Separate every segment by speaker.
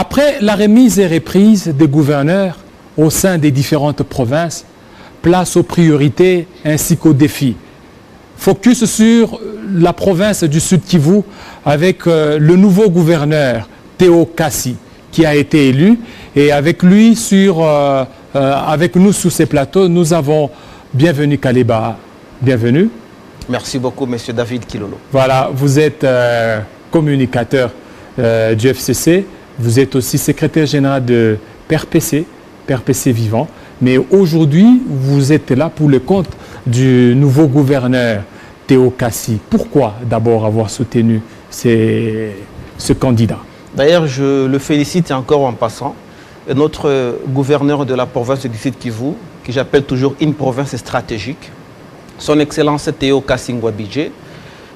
Speaker 1: Après la remise et reprise des gouverneurs au sein des différentes provinces, place aux priorités ainsi qu'aux défis. Focus sur la province du Sud Kivu avec le nouveau gouverneur Théo Kassi qui a été élu, et avec lui avec nous sur ces plateaux, nous avons Bienvenue Kaleba. Bienvenue.
Speaker 2: Merci beaucoup, M. David Kilolo.
Speaker 1: Voilà, vous êtes communicateur du FCC, vous êtes aussi secrétaire général de PRPC Vivant, mais aujourd'hui, vous êtes là pour le compte du nouveau gouverneur Théo Kassi. Pourquoi d'abord avoir soutenu ce candidat?
Speaker 2: D'ailleurs, je le félicite encore en passant. Notre gouverneur de la province du Sud Kivu, que j'appelle toujours une province stratégique, son Excellence Théo Kassi Ngouabidje,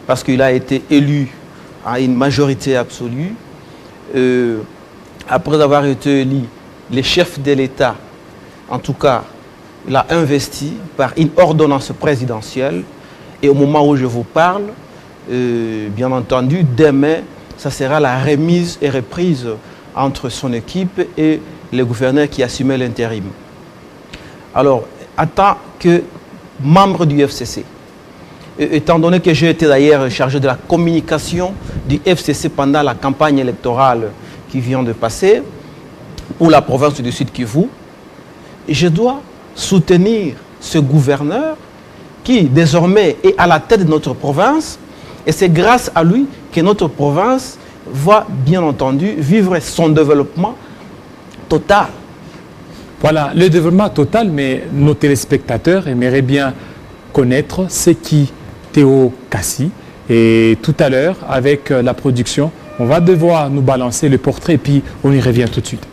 Speaker 2: parce qu'il a été élu à une majorité absolue. Après avoir été élu, les chefs de l'État, en tout cas, il a investi par une ordonnance présidentielle. Et au moment où je vous parle, bien entendu, demain, ça sera la remise et reprise entre son équipe et le gouverneur qui assumait l'intérim. Alors, en tant que membre du FCC, étant donné que j'ai été d'ailleurs chargé de la communication du FCC pendant la campagne électorale qui vient de passer pour la province du Sud Kivu, je dois soutenir ce gouverneur qui désormais est à la tête de notre province, et c'est grâce à lui que notre province va bien entendu vivre son développement total.
Speaker 1: Voilà, le développement total, mais nos téléspectateurs aimeraient bien connaître c'est qui Théo Kassi. Et tout à l'heure, avec la production, on va devoir nous balancer le portrait et puis on y revient tout de suite.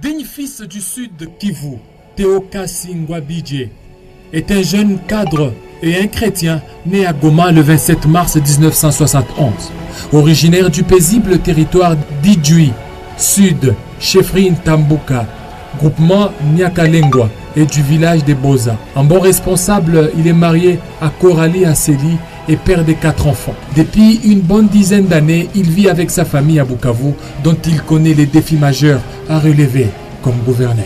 Speaker 1: Digne fils du sud de Kivu, Théo Kassi Ngouabidje est un jeune cadre et un chrétien né à Goma le 27 mars 1971. Originaire du paisible territoire d'Idjui, sud, chefferie Ntambuka, groupement Nyakalengwa et du village de Boza. En bon responsable, il est marié à Coralie Asseli et père de 4 enfants. Depuis une bonne dizaine d'années, il vit avec sa famille à Bukavu, dont il connaît les défis majeurs à relever comme gouverneur.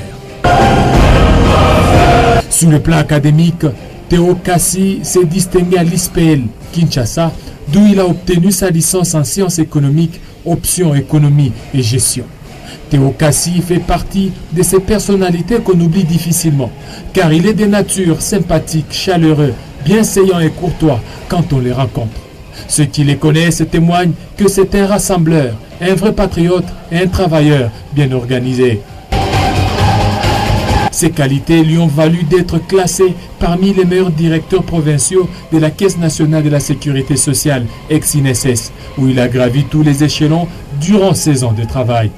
Speaker 1: Sur le plan académique, Théo Kassi s'est distingué à l'ISPEL Kinshasa, d'où il a obtenu sa licence en sciences économiques, option économie et gestion. Théo Kassi fait partie de ces personnalités qu'on oublie difficilement, car il est de nature sympathique, chaleureux, bienséant et courtois quand on les rencontre. Ceux qui les connaissent témoignent que c'est un rassembleur, un vrai patriote et un travailleur bien organisé. Ces qualités lui ont valu d'être classé parmi les meilleurs directeurs provinciaux de la Caisse nationale de la sécurité sociale, ex-INSS, où il a gravi tous les échelons durant 16 ans de travail.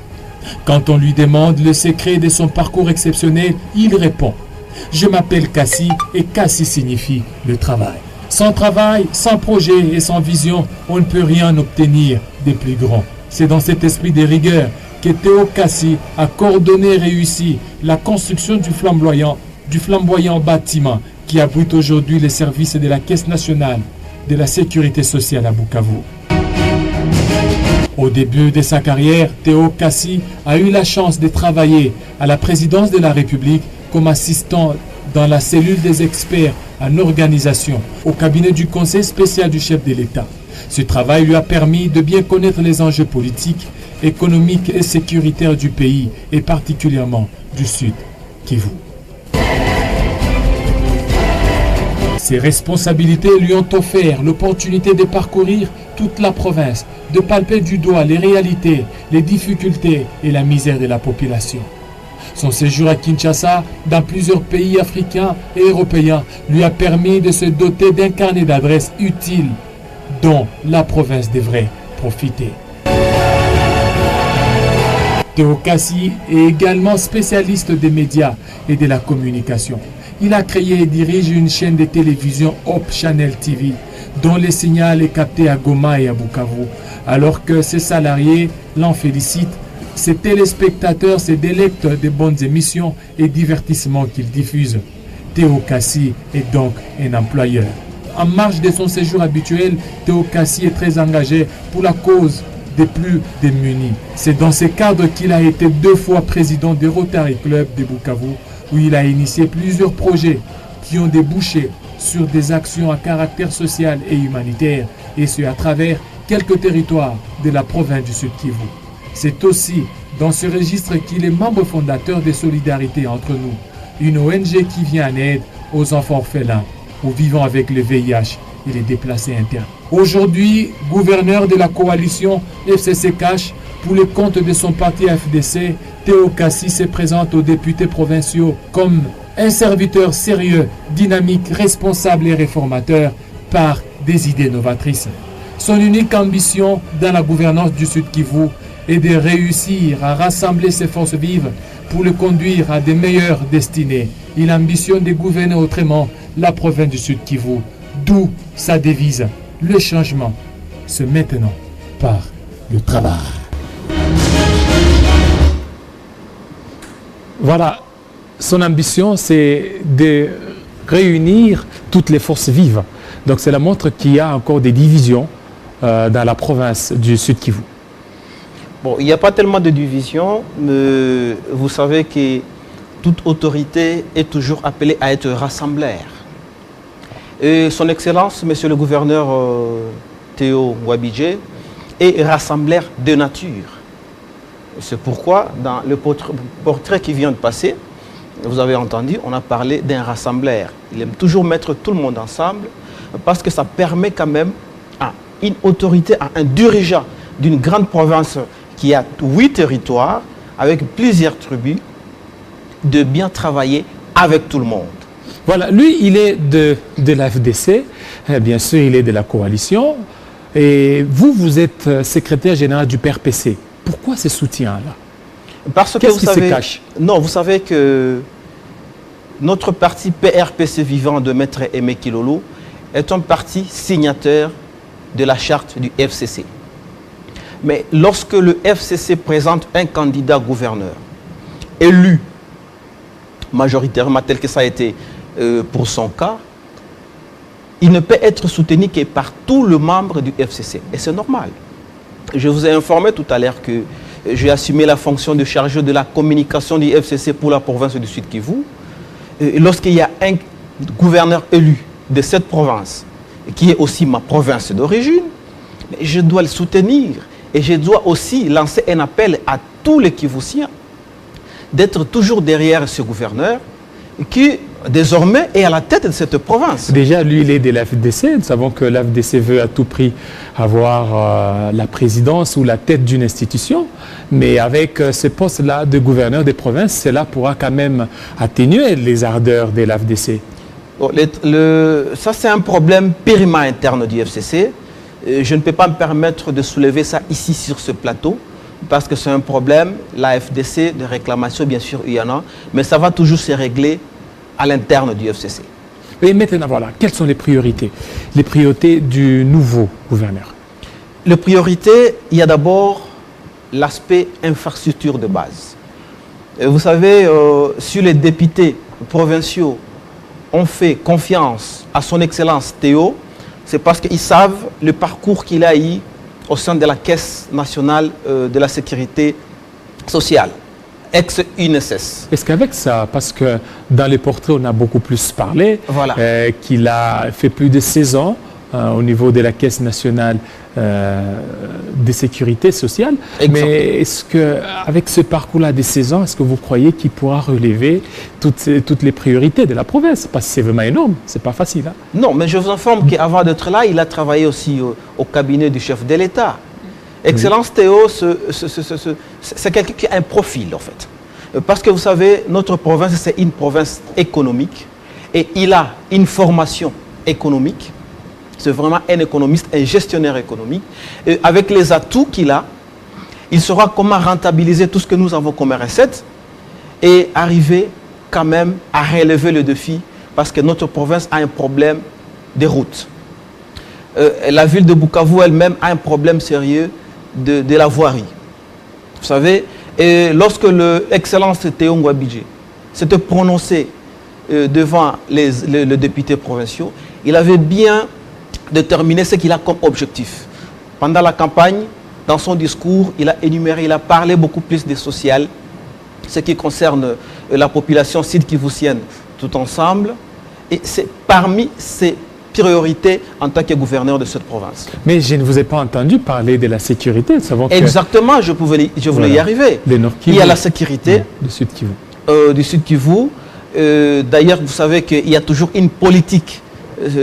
Speaker 1: Quand on lui demande le secret de son parcours exceptionnel, il répond « Je m'appelle Kassi et Kassi signifie le travail. Sans travail, sans projet et sans vision, on ne peut rien obtenir de plus grand. » C'est dans cet esprit de rigueur que Théo Kassi a coordonné et réussi la construction du flamboyant bâtiment qui abrite aujourd'hui les services de la Caisse nationale de la sécurité sociale à Bukavu. Au début de sa carrière, Théo Kassi a eu la chance de travailler à la présidence de la République comme assistant dans la cellule des experts en organisation au cabinet du Conseil spécial du chef de l'État. Ce travail lui a permis de bien connaître les enjeux politiques, économiques et sécuritaires du pays et particulièrement du Sud Kivu. Ses responsabilités lui ont offert l'opportunité de parcourir toute la province, de palper du doigt les réalités, les difficultés et la misère de la population. Son séjour à Kinshasa, dans plusieurs pays africains et européens, lui a permis de se doter d'un carnet d'adresses utile dont la province devrait profiter. Théo Kassi est également spécialiste des médias et de la communication. Il a créé et dirige une chaîne de télévision Hope Channel TV, dont le signal est capté à Goma et à Bukavu, alors que ses salariés l'en félicitent. Ses téléspectateurs se délectent des bonnes émissions et divertissements qu'il diffuse. Théo Kassi est donc un employeur En marge de son séjour habituel, Théo Kassi est très engagé pour la cause des plus démunis. C'est dans ce cadre qu'il a été 2 fois président du Rotary Club de Bukavu, où il a initié plusieurs projets qui ont débouché sur des actions à caractère social et humanitaire, et ce à travers quelques territoires de la province du Sud Kivu. C'est aussi dans ce registre qu'il est membre fondateur de Solidarité entre nous, une ONG qui vient en aide aux enfants orphelins ou vivant avec le VIH et les déplacés internes. Aujourd'hui, gouverneur de la coalition FCC Cash, pour le compte de son parti FDC, Théo Kassi se présente aux députés provinciaux comme un serviteur sérieux, dynamique, responsable et réformateur par des idées novatrices. Son unique ambition dans la gouvernance du Sud Kivu est de réussir à rassembler ses forces vives pour le conduire à de meilleures destinées. Il ambitionne de gouverner autrement la province du Sud Kivu, d'où sa devise, le changement, c'est maintenant par le travail.
Speaker 3: Voilà, son ambition, c'est de réunir toutes les forces vives. Donc cela montre qu'il y a encore des divisions dans la province du Sud Kivu.
Speaker 2: Bon, il n'y a pas tellement de divisions, mais vous savez que toute autorité est toujours appelée à être rassembleur. Et son Excellence, Monsieur le Gouverneur Théo Wabidje, est rassembleur de nature. C'est pourquoi, dans le portrait qui vient de passer, vous avez entendu, on a parlé d'un rassembleur. Il aime toujours mettre tout le monde ensemble parce que ça permet quand même à une autorité, à un dirigeant d'une grande province qui a 8 territoires, avec plusieurs tribus, de bien travailler avec tout le monde.
Speaker 3: Voilà, lui, il est de la FDC, bien sûr, il est de la coalition, et vous, vous êtes secrétaire général du PRPC. Pourquoi ce soutien-là?
Speaker 2: Parce que vous savez, se cache? Non, vous savez que notre parti PRPC vivant de Maître Aimé Kilolo est un parti signataire de la charte du FCC. Mais lorsque le FCC présente un candidat gouverneur élu majoritairement tel que ça a été pour son cas, il ne peut être soutenu que par tous les membres du FCC. Et c'est normal. Je vous ai informé tout à l'heure que j'ai assumé la fonction de chargé de la communication du FCC pour la province du Sud Kivu. Lorsqu'il y a un gouverneur élu de cette province, qui est aussi ma province d'origine, je dois le soutenir. Et je dois aussi lancer un appel à tous les Kivusiens d'être toujours derrière ce gouverneur qui, désormais, est à la tête de cette province.
Speaker 3: Déjà, lui, il est de l'AFDC. Nous savons que l'AFDC veut à tout prix avoir la présidence ou la tête d'une institution. Mais avec ce poste-là de gouverneur des provinces, cela pourra quand même atténuer les ardeurs de l'AFDC.
Speaker 2: Bon, ça, c'est un problème périmètre interne du FCC. Je ne peux pas me permettre de soulever ça ici sur ce plateau parce que c'est un problème, la FDC, de réclamation, bien sûr, il y en a, mais ça va toujours se régler à l'interne du FCC.
Speaker 3: Et maintenant, voilà, quelles sont les priorités? Les priorités du nouveau gouverneur?
Speaker 2: Les priorités, il y a d'abord l'aspect infrastructure de base. Et vous savez, si les députés provinciaux ont fait confiance à son Excellence Théo, c'est parce qu'ils savent le parcours qu'il a eu au sein de la Caisse nationale de la sécurité sociale, ex-UNSS.
Speaker 3: Est-ce qu'avec ça, parce que dans les portraits, on a beaucoup plus parlé,
Speaker 2: voilà.
Speaker 3: Qu'il a fait plus de 16 ans au niveau de la Caisse nationale de sécurité sociale.
Speaker 2: Exactement.
Speaker 3: Mais est-ce qu'avec ce parcours-là de 16 ans, est-ce que vous croyez qu'il pourra relever toutes les priorités de la province? Parce que c'est vraiment énorme, c'est pas facile. Hein?
Speaker 2: Non, mais je vous informe qu'avant d'être là, il a travaillé aussi au cabinet du chef de l'État. Excellence Théo, c'est quelqu'un qui a un profil, en fait. Parce que vous savez, notre province, c'est une province économique et il a une formation économique. C'est vraiment un économiste, un gestionnaire économique. Et avec les atouts qu'il a, il saura comment rentabiliser tout ce que nous avons comme recette et arriver quand même à relever le défi parce que notre province a un problème de routes. La ville de Bukavu elle-même a un problème sérieux de la voirie. Vous savez, et lorsque l'excellence Théo Wabidje s'était prononcé devant les députés provinciaux, il avait bien déterminer ce qu'il a comme objectif. Pendant la campagne, dans son discours, il a énuméré, il a parlé beaucoup plus des social, ce qui concerne la population sud-kivusienne tout ensemble. Et c'est parmi ses priorités en tant que gouverneur de cette province.
Speaker 3: Mais je ne vous ai pas entendu parler de la sécurité.
Speaker 2: Exactement, je voulais y arriver. Il y a la sécurité
Speaker 3: du Sud Kivu.
Speaker 2: Du Sud Kivu. D'ailleurs, vous savez qu'il y a toujours une politique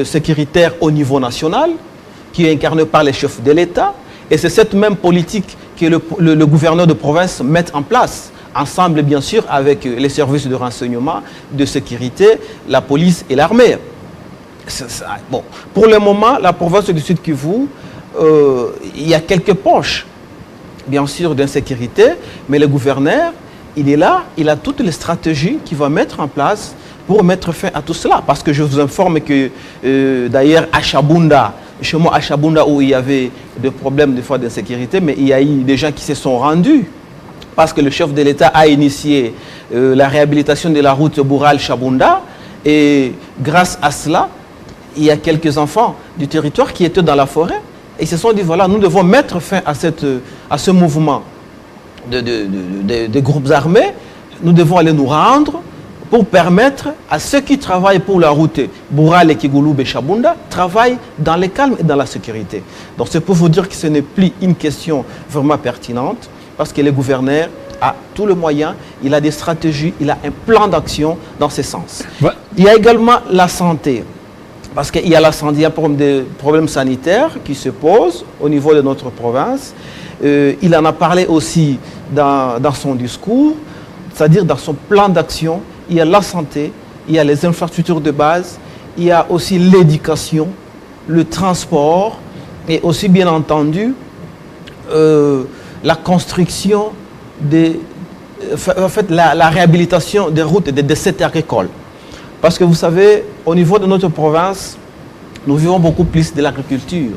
Speaker 2: sécuritaire au niveau national qui est incarnée par les chefs de l'État. Et c'est cette même politique que le gouverneur de province met en place, ensemble bien sûr avec les services de renseignement, de sécurité, la police et l'armée. Bon, pour le moment, la province du Sud Kivu, il y a quelques poches, bien sûr, d'insécurité, mais le gouverneur, il est là, il a toutes les stratégies qu'il va mettre en place pour mettre fin à tout cela. Parce que je vous informe que, d'ailleurs, à Chabunda, chez moi à Chabunda, où il y avait des problèmes des fois d'insécurité, mais il y a eu des gens qui se sont rendus parce que le chef de l'État a initié la réhabilitation de la route Boural-Chabunda. Et grâce à cela, il y a quelques enfants du territoire qui étaient dans la forêt et ils se sont dit, voilà, nous devons mettre fin à ce mouvement de groupes armés. Nous devons aller nous rendre pour permettre à ceux qui travaillent pour la route Boural et Kigouloub et Chabunda travaillent dans le calme et dans la sécurité. Donc c'est pour vous dire que ce n'est plus une question vraiment pertinente parce que le gouverneur a tous les moyens, il a des stratégies, il a un plan d'action dans ce sens. Ouais. Il y a également la santé. Parce qu'il y a la santé, il y a des problèmes sanitaires qui se posent au niveau de notre province. Il en a parlé aussi dans son discours, c'est-à-dire dans son plan d'action. Il y a la santé, il y a les infrastructures de base, il y a aussi l'éducation, le transport et aussi bien entendu la construction la réhabilitation des routes et des dessertes agricoles. Parce que vous savez, au niveau de notre province, nous vivons beaucoup plus de l'agriculture.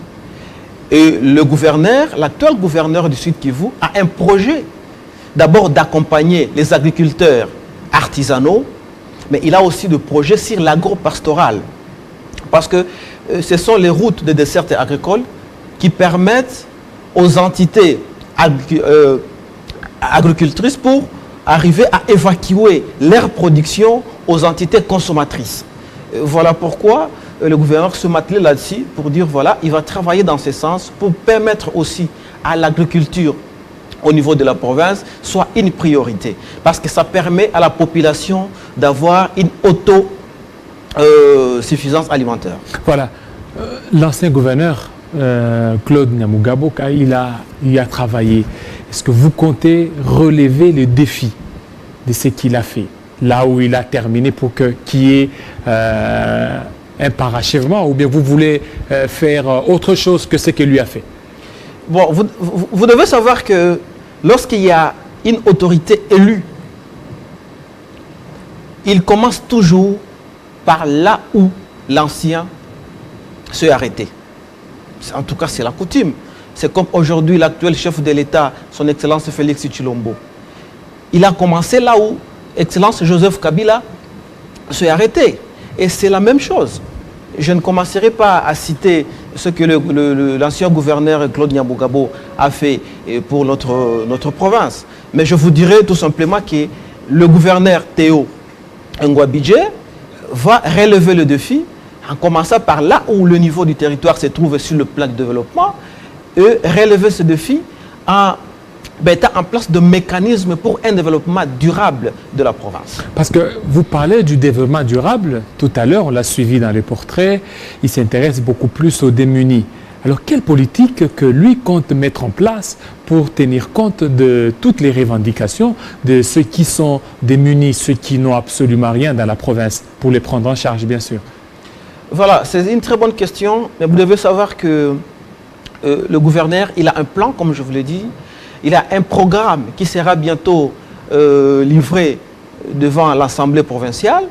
Speaker 2: Et le gouverneur, l'actuel gouverneur du Sud Kivu, a un projet d'abord d'accompagner les agriculteurs artisanaux, mais il a aussi des projets sur l'agro-pastoral. Parce que ce sont les routes de dessertes agricoles qui permettent aux entités agricultrices pour arriver à évacuer leur production aux entités consommatrices. Voilà pourquoi le gouverneur se m'attelait là-dessus pour dire, voilà, il va travailler dans ce sens pour permettre aussi à l'agriculture au niveau de la province soit une priorité. Parce que ça permet à la population d'avoir une autosuffisance alimentaire.
Speaker 3: Voilà. L'ancien gouverneur, Claude Nyamugabo, il a travaillé. Est-ce que vous comptez relever le défi de ce qu'il a fait, là où il a terminé, pour qu'il y ait un parachèvement, ou bien vous voulez faire autre chose que ce qu'il lui a fait?
Speaker 2: Bon, vous devez savoir que lorsqu'il y a une autorité élue, il commence toujours par là où l'ancien s'est arrêté. En tout cas, c'est la coutume. C'est comme aujourd'hui l'actuel chef de l'État, son Excellence Félix Tshilombo. Il a commencé là où Excellence Joseph Kabila s'est arrêté. Et c'est la même chose. Je ne commencerai pas à citer ce que l'ancien gouverneur Claude Nyamugabo a fait pour notre province. Mais je vous dirai tout simplement que le gouverneur Théo Ngwabidje va relever le défi en commençant par là où le niveau du territoire se trouve sur le plan de développement et relever ce défi en mettant en place de mécanismes pour un développement durable de la province.
Speaker 3: Parce que vous parlez du développement durable, tout à l'heure, on l'a suivi dans les portraits, il s'intéresse beaucoup plus aux démunis. Alors, quelle politique que lui compte mettre en place pour tenir compte de toutes les revendications de ceux qui sont démunis, ceux qui n'ont absolument rien dans la province, pour les prendre en charge, bien sûr?
Speaker 2: Voilà, c'est une très bonne question, mais vous devez savoir que le gouverneur, il a un plan, comme je vous l'ai dit. Il a un programme qui sera bientôt livré devant l'Assemblée provinciale.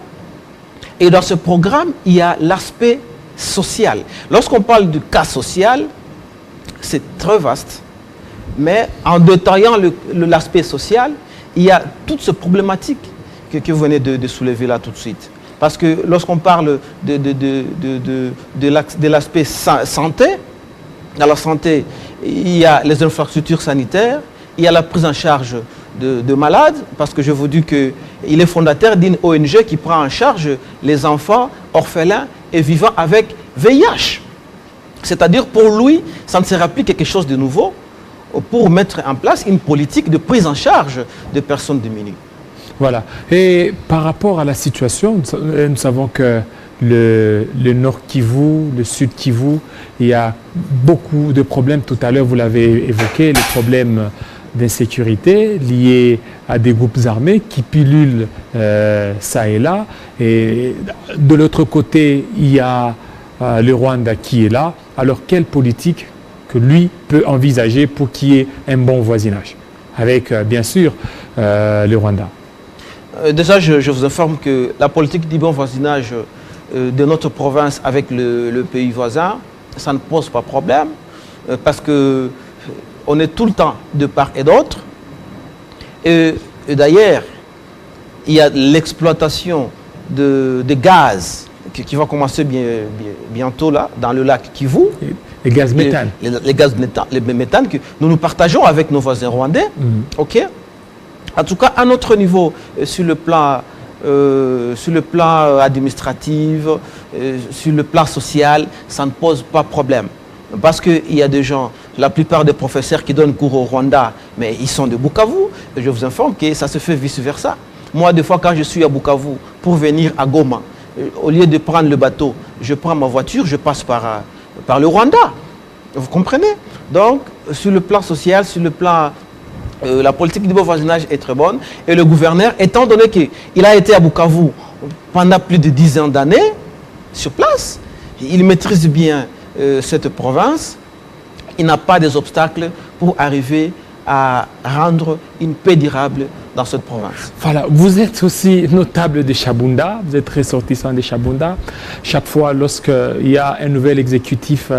Speaker 2: Et dans ce programme, il y a l'aspect social. Lorsqu'on parle du cas social, c'est très vaste. Mais en détaillant l'aspect social, il y a toutes ces problématiques que vous venez de soulever là tout de suite. Parce que lorsqu'on parle de l'aspect santé, dans la santé, il y a les infrastructures sanitaires, il y a la prise en charge de malades, parce que je vous dis qu'il est fondateur d'une ONG qui prend en charge les enfants orphelins et vivant avec VIH. C'est-à-dire, pour lui, ça ne sera plus quelque chose de nouveau pour mettre en place une politique de prise en charge de personnes démunies.
Speaker 3: Voilà. Et par rapport à la situation, nous savons que le Nord Kivu, le Sud Kivu, il y a beaucoup de problèmes. Tout à l'heure, vous l'avez évoqué, les problèmes d'insécurité liés à des groupes armés qui pilulent ça et là. Et de l'autre côté, il y a le Rwanda qui est là. Alors, quelle politique que lui peut envisager pour qu'il y ait un bon voisinage avec, bien sûr, le Rwanda?
Speaker 2: Déjà, je vous informe que la politique du bon voisinage de notre province avec le pays voisin, ça ne pose pas problème, parce qu'on est tout le temps de part et d'autre. Et d'ailleurs, il y a l'exploitation de gaz qui va commencer bientôt là, dans le lac Kivu.
Speaker 3: Les gaz méthane.
Speaker 2: Les gaz méthane que nous partageons avec nos voisins rwandais. OK? En tout cas, à notre niveau, sur le plan administratif, sur le plan social, ça ne pose pas problème. Parce qu'il y a des gens, la plupart des professeurs qui donnent cours au Rwanda, mais ils sont de Bukavu. Et je vous informe que ça se fait vice-versa. Moi, des fois, quand je suis à Bukavu pour venir à Goma, au lieu de prendre le bateau, je prends ma voiture, je passe par le Rwanda. Vous comprenez? Donc, sur le plan social, sur le plan... la politique du bon voisinage est très bonne. Et le gouverneur, étant donné qu'il a été à Bukavu pendant plus de 10 ans d'années, sur place, il maîtrise bien cette province. Il n'a pas des obstacles pour arriver à rendre une paix durable dans cette province.
Speaker 3: Voilà, vous êtes aussi notable de Chabunda, vous êtes ressortissant de Chabunda. Chaque fois lorsqu'il y a un nouvel exécutif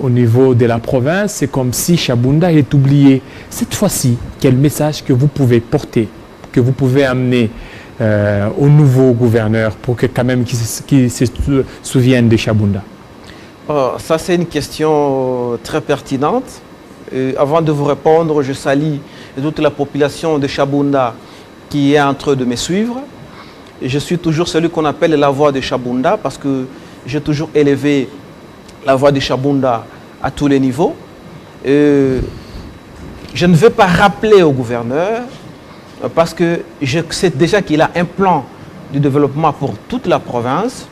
Speaker 3: au niveau de la province, c'est comme si Chabunda est oublié. Cette fois-ci, quel message que vous pouvez porter, que vous pouvez amener au nouveau gouverneur pour que quand même qu'il se souvienne de Chabunda?
Speaker 2: Ça, c'est une question très pertinente. Avant de vous répondre, je salue toute la population de Chabunda qui est en train de me suivre. Et je suis toujours celui qu'on appelle la voix de Chabunda parce que j'ai toujours élevé la voix de Chabunda à tous les niveaux. Je ne veux pas rappeler au gouverneur parce que je sais déjà qu'il a un plan de développement pour toute la province.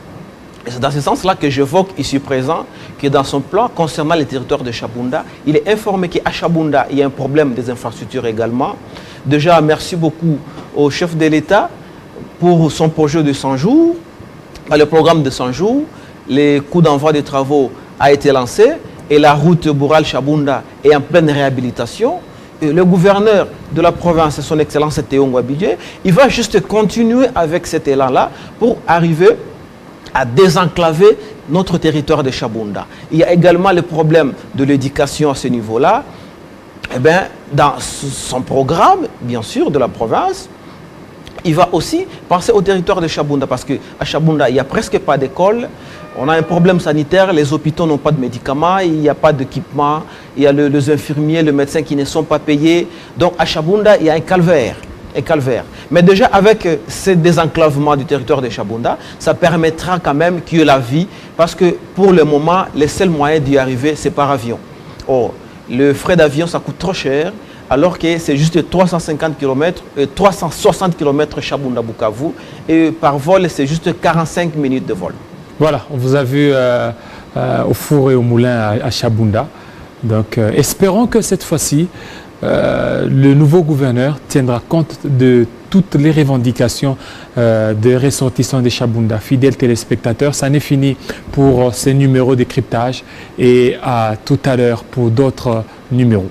Speaker 2: Et c'est dans ce sens-là que j'évoque ici présent que dans son plan concernant les territoires de Chabunda, il est informé qu'à Chabunda, il y a un problème des infrastructures également. Déjà, merci beaucoup au chef de l'État pour son projet de 100 jours. Le programme de 100 jours, les coûts d'envoi des travaux a été lancé et la route Boural-Chabunda est en pleine réhabilitation. Et le gouverneur de la province, son Excellence Théo Ngwabidje, il va juste continuer avec cet élan-là pour arriver à désenclaver notre territoire de Chabunda. Il y a également le problème de l'éducation à ce niveau-là. Eh bien, dans son programme, bien sûr, de la province, il va aussi penser au territoire de Chabunda parce qu'à Chabunda, il n'y a presque pas d'école. On a un problème sanitaire, les hôpitaux n'ont pas de médicaments, il n'y a pas d'équipement, il y a les infirmiers, les médecins qui ne sont pas payés. Donc à Chabunda, il y a un calvaire. Mais déjà avec ce désenclavement du territoire de Chabunda, ça permettra quand même qu'il y ait la vie parce que pour le moment, les seuls moyens d'y arriver, c'est par avion. Or, le frais d'avion, ça coûte trop cher alors que c'est juste 350 km, 360 km Chabunda-Bukavu et par vol, c'est juste 45 minutes de vol.
Speaker 3: Voilà, on vous a vu au four et au moulin à Chabunda. Donc, espérons que cette fois-ci, le nouveau gouverneur tiendra compte de toutes les revendications des ressortissants de Chabunda. Fidèles téléspectateurs, ça n'est fini pour ces numéros de cryptage et à tout à l'heure pour d'autres numéros.